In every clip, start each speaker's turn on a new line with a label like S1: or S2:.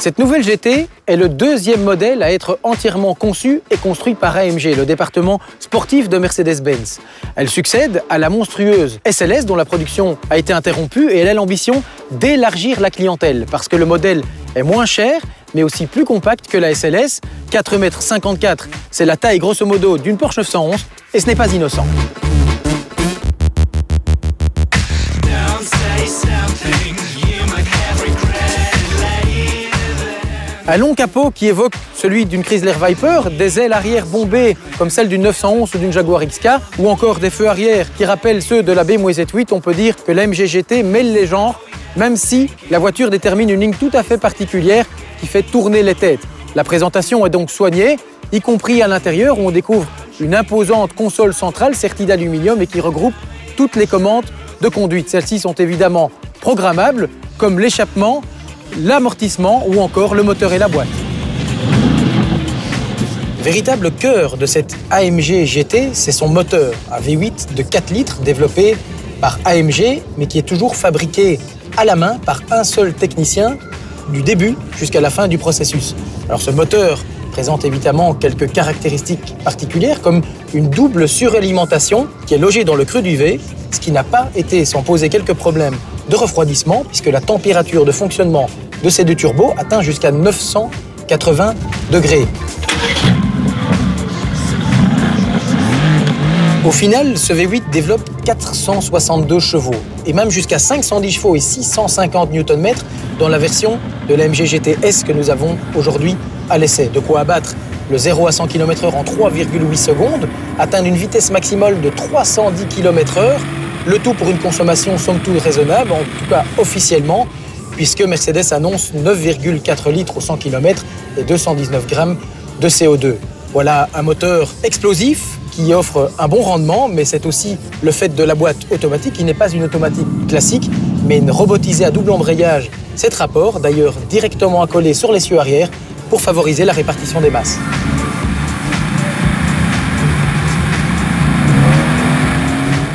S1: Cette nouvelle GT est le deuxième modèle à être entièrement conçu et construit par AMG, le département sportif de Mercedes-Benz. Elle succède à la monstrueuse SLS dont la production a été interrompue et elle a l'ambition d'élargir la clientèle parce que le modèle est moins cher mais aussi plus compact que la SLS. 4,54 m, c'est la taille grosso modo d'une Porsche 911 et ce n'est pas innocent. Un long capot qui évoque celui d'une Chrysler Viper, des ailes arrière bombées comme celle d'une 911 ou d'une Jaguar XK, ou encore des feux arrière qui rappellent ceux de la BMW Z8, on peut dire que l'AMG GT mêle les genres, même si la voiture détermine une ligne tout à fait particulière qui fait tourner les têtes. La présentation est donc soignée, y compris à l'intérieur où on découvre une imposante console centrale sertie d'aluminium et qui regroupe toutes les commandes de conduite. Celles-ci sont évidemment programmables, comme l'échappement, l'amortissement ou encore le moteur et la boîte. Véritable cœur de cette AMG GT, c'est son moteur, un V8 de 4 litres développé par AMG, mais qui est toujours fabriqué à la main par un seul technicien du début jusqu'à la fin du processus. Alors ce moteur présente évidemment quelques caractéristiques particulières comme une double suralimentation qui est logée dans le creux du V, ce qui n'a pas été sans poser quelques problèmes de refroidissement puisque la température de fonctionnement de ces deux turbos atteint jusqu'à 980 degrés. Au final, ce V8 développe 462 chevaux et même jusqu'à 510 chevaux et 650 Nm dans la version de l'AMG GT S que nous avons aujourd'hui à l'essai. De quoi abattre le 0 à 100 km/h en 3,8 secondes, atteindre une vitesse maximale de 310 km/h, le tout pour une consommation somme toute raisonnable, en tout cas officiellement, puisque Mercedes annonce 9,4 litres au 100 km et 219 grammes de CO2. Voilà un moteur explosif qui offre un bon rendement, mais c'est aussi le fait de la boîte automatique qui n'est pas une automatique classique, mais une robotisée à double embrayage. Cet rapport, d'ailleurs directement accolé sur l'essieu arrière, pour favoriser la répartition des masses.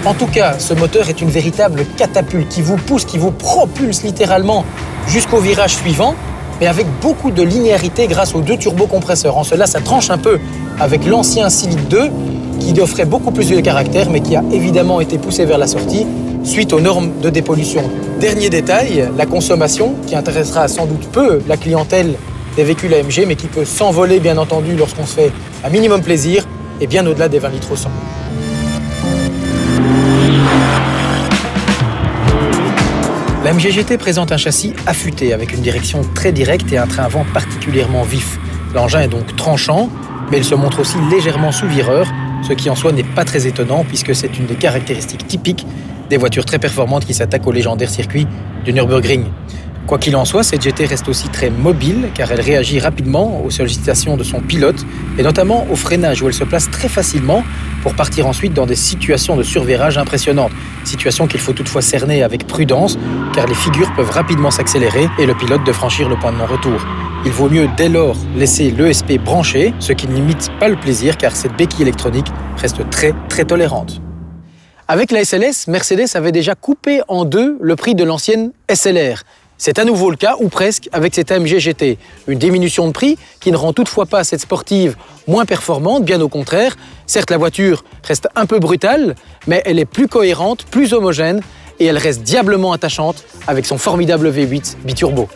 S1: En tout cas, ce moteur est une véritable catapulte qui vous pousse, qui vous propulse littéralement jusqu'au virage suivant, mais avec beaucoup de linéarité grâce aux deux turbocompresseurs. En cela, ça tranche un peu avec l'ancien Civic 2, qui offrait beaucoup plus de caractère, mais qui a évidemment été poussé vers la sortie suite aux normes de dépollution. Dernier détail, la consommation, qui intéressera sans doute peu la clientèle des véhicules AMG, mais qui peut s'envoler bien entendu lorsqu'on se fait un minimum plaisir, et bien au-delà des 20 litres au 100. L'AMG GT présente un châssis affûté avec une direction très directe et un train avant particulièrement vif. L'engin est donc tranchant, mais il se montre aussi légèrement sous-vireur, ce qui en soi n'est pas très étonnant puisque c'est une des caractéristiques typiques des voitures très performantes qui s'attaquent au légendaire circuit du Nürburgring. Quoi qu'il en soit, cette GT reste aussi très mobile car elle réagit rapidement aux sollicitations de son pilote et notamment au freinage où elle se place très facilement pour partir ensuite dans des situations de survirage impressionnantes. Situation qu'il faut toutefois cerner avec prudence car les figures peuvent rapidement s'accélérer et le pilote de franchir le point de non-retour. Il vaut mieux dès lors laisser l'ESP branché, ce qui ne limite pas le plaisir car cette béquille électronique reste très tolérante. Avec la SLS, Mercedes avait déjà coupé en deux le prix de l'ancienne SLR. C'est à nouveau le cas, ou presque, avec cette AMG GT. Une diminution de prix qui ne rend toutefois pas cette sportive moins performante, bien au contraire. Certes, la voiture reste un peu brutale, mais elle est plus cohérente, plus homogène et elle reste diablement attachante avec son formidable V8 biturbo.